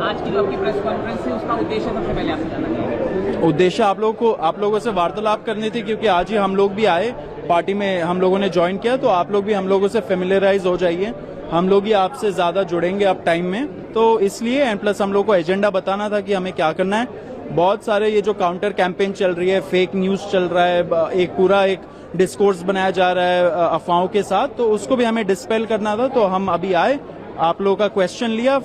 आज की जो आपकी प्रेस कॉन्फ्रेंस है उसका उद्देश्य सबसे पहले आपसे जानना चाहिए। उद्देश्य आप लोगों से वार्तालाप करनी थी, क्योंकि आज ही हम लोग भी आए पार्टी में, हम लोगों ने ज्वाइन किया, तो आप लोग भी हम लोगों से फेमिलियराइज हो जाइए। हम लोग ही आपसे ज्यादा जुड़ेंगे अब टाइम में, तो इसलिए एंड प्लस हम लोग को एजेंडा बताना था कि हमें क्या करना है। बहुत सारे ये जो काउंटर कैंपेन चल रही है, फेक न्यूज चल रहा है, एक पूरा एक डिस्कोर्स बनाया जा रहा है अफवाहों के साथ, तो उसको भी हमें डिस्पेल करना था। तो हम अभी आए, आप लोगों का क्वेश्चन लिया,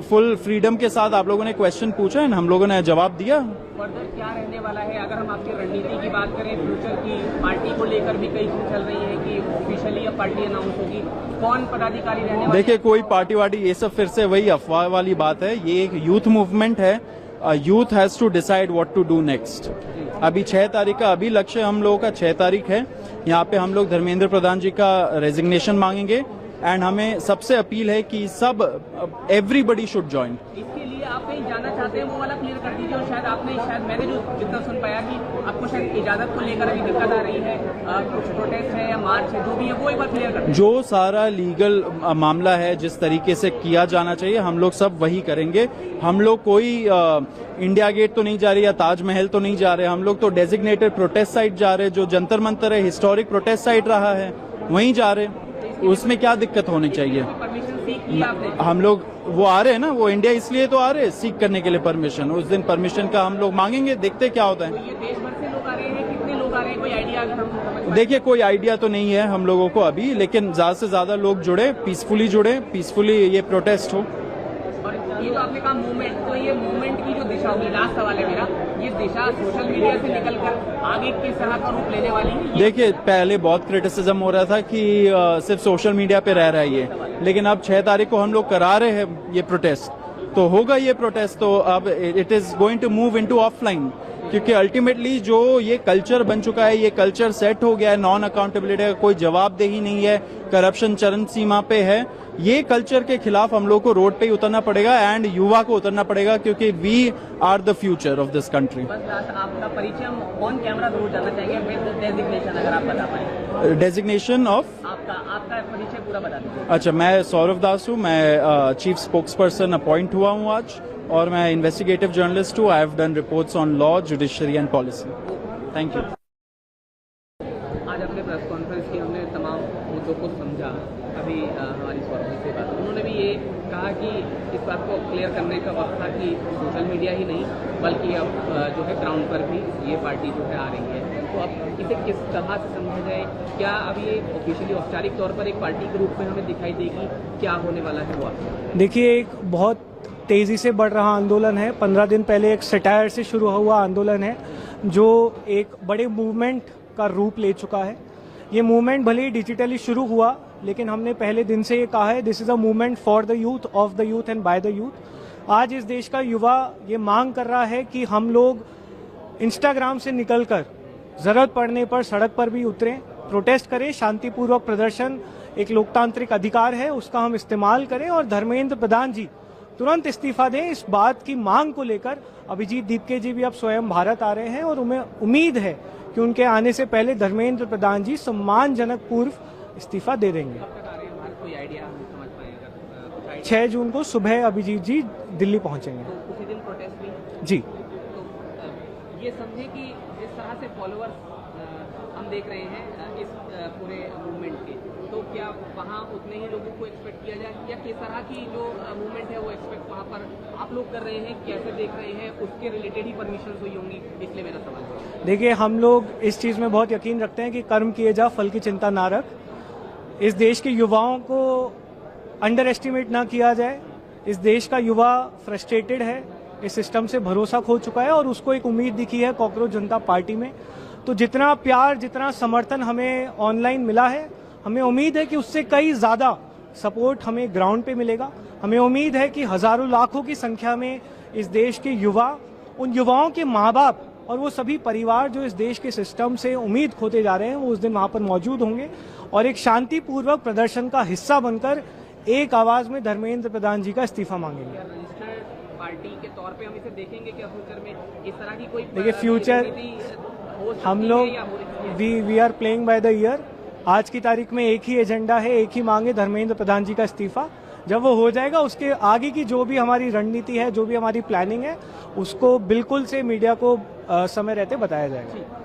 फुल फ्रीडम के साथ आप लोगों ने क्वेश्चन पूछा है, हम लोगों ने जवाब दिया। फर्दर क्या रहने वाला है? अगर हम आपकी रणनीति की बात करें, फ्यूचर की, पार्टी को लेकर भी कई चीज चल रही है कि ऑफिशियली अब पार्टी अनाउंस होगी, कौन पदाधिकारी रहने वाले? देखिए, कोई पार्टी वार्टी ये सब फिर से वही अफवाह वाली बात है। ये एक यूथ मूवमेंट है, youth has to decide what to do next. अभी 6 तारीख का अभी लक्ष्य हम लोगों का 6 तारीख है। यहाँ पे हम लोग धर्मेंद्र प्रधान जी का रेजिग्नेशन मांगेंगे एंड हमें सबसे अपील है कि सब एवरीबडी शुड ज्वाइन। इसके लिए आप कहीं जाना चाहते हैं वो वाला क्लियर कर दीजिए। और शायद मैंने जो जितना सुन पाया कि आपको शायद इजाजत को लेकर अभी दिक्कत आ रही है, कुछ प्रोटेस्ट है या मार्च है, जो भी है वो एक बार क्लियर कर दीजिए। जो सारा लीगल मामला है, जिस तरीके से किया जाना चाहिए, हम लोग सब वही करेंगे। हम लोग कोई इंडिया गेट तो नहीं जा रहे या ताजमहल तो नहीं जा रहे, हम लोग तो डेजिग्नेटेड प्रोटेस्ट साइट जा रहे, जो जंतर मंतर है, हिस्टोरिक प्रोटेस्ट साइट रहा है, वहीं जा रहे। उसमें क्या दिक्कत होनी चाहिए? परमिशन सीख की आपने? हम लोग वो आ रहे हैं ना, वो इंडिया इसलिए तो आ रहे हैं सीख करने के लिए परमिशन। उस दिन परमिशन का हम लोग मांगेंगे, देखते क्या होता है। तो ये देश भर से लोग आ रहे हैं, कितने लोग आ रहे हैं, कोई आइडिया अगर हम समझ पाए? देखिए, कोई आइडिया तो नहीं है हम लोगों को अभी, लेकिन ज्यादा से ज्यादा लोग जुड़े, पीसफुली ये प्रोटेस्ट हो। और ये जो आपने कहा मूवमेंट, तो ये मूवमेंट की जो दिशा होगी, लास्ट सवाल है मेरा, ये दिशा सोशल मीडिया से निकलकर आगे किस तरह का रूप लेने वाली है? देखिए, पहले बहुत क्रिटिसिज्म हो रहा था कि सिर्फ सोशल मीडिया पे रह रहा है ये, लेकिन अब 6 तारीख को हम लोग करा रहे हैं ये प्रोटेस्ट, तो होगा ये प्रोटेस्ट। तो अब it is going to move into offline, क्योंकि अल्टीमेटली जो ये कल्चर बन चुका है, ये कल्चर सेट हो गया है, नॉन अकाउंटेबिलिटी का कोई जवाबदेही नहीं है, करप्शन चरम सीमा पे है। ये कल्चर के खिलाफ हम लोग को रोड पे ही उतरना पड़ेगा एंड युवा को उतरना पड़ेगा, क्योंकि we are the future of this country. बस लास्ट आपका परिचय हम ऑन कैमरा जरूर जानना चाहेंगे, विद डेजिग्नेशन अगर आप बता पाए। डेजिग्नेशन ऑफ आपका परिचय पूरा बता दीजिए। अच्छा, मैं सौरभ दास हूँ, मैं चीफ स्पोक्स पर्सन अपॉइंट हुआ हूँ आज, और मैं इन्वेस्टिगेटिव जर्नलिस्ट हूँ। I have done reports on law, judiciary and policy. Thank you. आज अपने प्रेस कॉन्फ्रेंस की हमने तमाम मुद्दों को समझा। अभी हमारी सौरभ से बात, उन्होंने भी ये कहा कि इस बात को क्लियर करने का वक्त था कि सोशल मीडिया ही नहीं बल्कि अब जो है ग्राउंड पर भी ये पार्टी जो है आ रही है। तो अब इसे किस तरह से समझा जाए? क्या अब ये ऑफिशियली औपचारिक तौर पर एक पार्टी के रूप में हमें दिखाई देगी? क्या होने वाला है वो? देखिए, एक बहुत तेज़ी से बढ़ रहा आंदोलन है। 15 दिन पहले एक सटायर से शुरू हुआ आंदोलन है जो एक बड़े मूवमेंट का रूप ले चुका है। ये मूवमेंट भले ही डिजिटली शुरू हुआ, लेकिन हमने पहले दिन से ये कहा है, this is a movement for the youth, of the youth and by the youth. आज इस देश का युवा ये मांग कर रहा है कि हम लोग इंस्टाग्राम से निकलकर ज़रूरत पड़ने पर सड़क पर भी उतरें, प्रोटेस्ट करें, शांतिपूर्वक प्रदर्शन एक लोकतांत्रिक अधिकार है, उसका हम इस्तेमाल करें। और धर्मेंद्र प्रधान जी तुरंत इस्तीफा दें। इस बात की मांग को लेकर अभिजीत दीपके जी भी अब स्वयं भारत आ रहे हैं और उन्हें उम्मीद है कि उनके आने से पहले धर्मेंद्र प्रधान जी सम्मानजनक पूर्व इस्तीफा दे देंगे। 6 जून को सुबह अभिजीत जी दिल्ली पहुंचेंगे। तो उसी दिन प्रोटेस्ट भी जी। तो ये समझे कि जिस तरह से फॉलोअर्स हम देख रहे हैं इस पूरे मूवमेंट के, तो क्या वहाँ उतने ही लोगों को एक्सपेक्ट किया जाए, या किस तरह की जो मूवमेंट है वो एक्सपेक्ट वहाँ पर आप लोग कर रहे हैं, कैसे देख रहे हैं, उसके रिलेटेड ही परमिशन हुई होंगी? इसलिए मेरा सवाल है। देखिए, हम लोग इस चीज़ में बहुत यकीन रखते हैं कि कर्म किए जा फल की चिंता ना रख। इस देश के युवाओं को अंडर एस्टिमेट ना किया जाए। इस देश का युवा फ्रस्ट्रेटेड है, इस सिस्टम से भरोसा खो चुका है और उसको एक उम्मीद दिखी है कॉकरोच जनता पार्टी में। तो जितना प्यार, जितना समर्थन हमें ऑनलाइन मिला है, हमें उम्मीद है कि उससे कई ज़्यादा सपोर्ट हमें ग्राउंड पे मिलेगा। हमें उम्मीद है कि हज़ारों लाखों की संख्या में इस देश के युवा, उन युवाओं के माँ बाप और वो सभी परिवार जो इस देश के सिस्टम से उम्मीद खोते जा रहे हैं, वो उस दिन वहाँ पर मौजूद होंगे और एक शांतिपूर्वक प्रदर्शन का हिस्सा बनकर एक आवाज़ में धर्मेंद्र प्रधान जी का इस्तीफा मांगेंगे। पार्टी के तौर पे हम इसे देखेंगे क्या फ्यूचर में? इस तरह की कोई देखिए, फ्यूचर हम लोग we are playing by the year. आज की तारीख में एक ही एजेंडा है, एक ही मांग है, धर्मेंद्र प्रधान जी का इस्तीफा। जब वो हो जाएगा उसके आगे की जो भी हमारी रणनीति है, जो भी हमारी प्लानिंग है, उसको बिल्कुल से मीडिया को समय रहते बताया जाएगा।